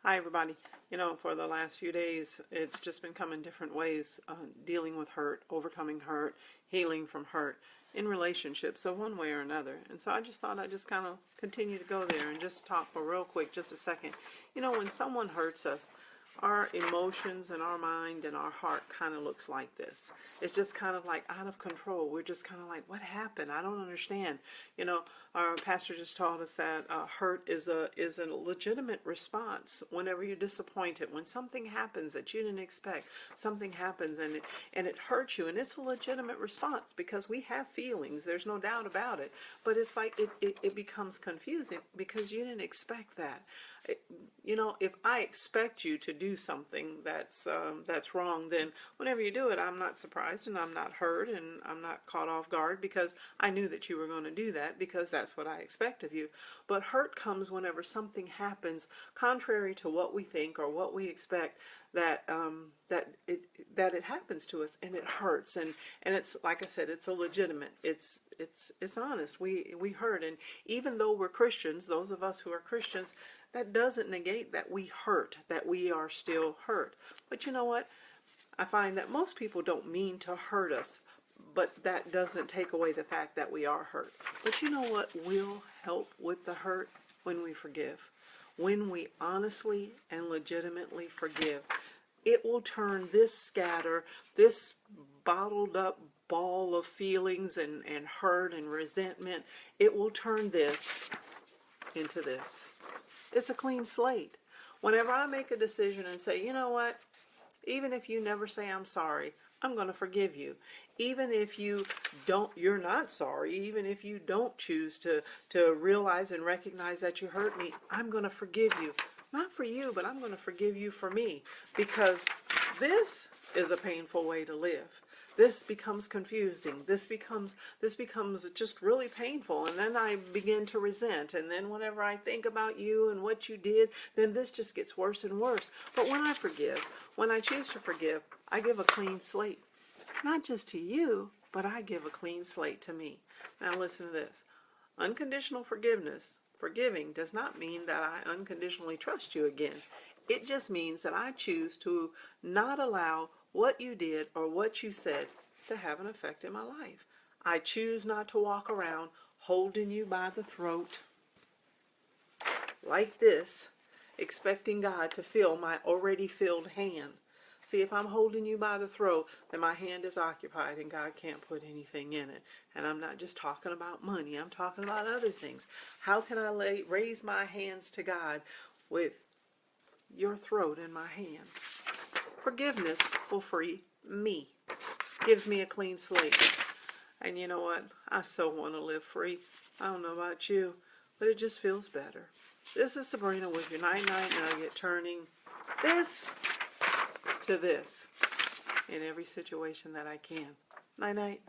Hi, everybody. You know, for the last few days, it's just been coming different ways, dealing with hurt, overcoming hurt, healing from hurt in relationships, so one way or another. And so I just thought I'd just kind of continue to go there and just talk for real quick, just a second. You know, when someone hurts us, our emotions and our mind and our heart kind of looks like this. It's just kind of like out of control. We're just kind of like, what happened? I don't understand. You know, our pastor just taught us that hurt is a legitimate response whenever you're disappointed. When something happens that you didn't expect, something happens and it hurts you, and it's a legitimate response because we have feelings. There's no doubt about it. But it's like it becomes confusing because you didn't expect that. You know, if I expect you to do something that's wrong, then whenever you do it, I'm not surprised and I'm not hurt and I'm not caught off guard because I knew that you were going to do that because that's what I expect of you. But hurt comes whenever something happens contrary to what we think or what we expect, that it happens to us, and it hurts, and it's like I said, it's a legitimate, it's honest. We hurt, and even though we're Christians, those of us who are Christians, that doesn't negate that we hurt, that we are still hurt. But you know what? I find that most people don't mean to hurt us, but that doesn't take away the fact that we are hurt. But you know what will help with the hurt? When we forgive. When we honestly and legitimately forgive, it will turn this scatter, this bottled up ball of feelings and hurt and resentment, it will turn this into this. It's a clean slate. Whenever I make a decision and say, you know what, even if you never say I'm sorry, I'm going to forgive you. Even if you're not sorry, even if you don't choose to realize and recognize that you hurt me, I'm going to forgive you. Not for you, but I'm going to forgive you for me. Because this is a painful way to live. This becomes confusing. This becomes just really painful. And then I begin to resent. And then whenever I think about you and what you did, then this just gets worse and worse. But when I forgive, when I choose to forgive, I give a clean slate. Not just to you, but I give a clean slate to me. Now listen to this. Unconditional forgiveness, forgiving, does not mean that I unconditionally trust you again. It just means that I choose to not allow what you did or what you said to have an effect in my life. I choose not to walk around holding you by the throat like this, expecting God to fill my already filled hand. See, if I'm holding you by the throat, then my hand is occupied and God can't put anything in it. And I'm not just talking about money, I'm talking about other things. How can I raise my hands to God with your throat in my hand? Forgiveness will free me. Gives me a clean slate. And you know what? I so want to live free. I don't know about you, but it just feels better. This is Sabrina with your Night-Night Nugget, turning this to this in every situation that I can. Night-night.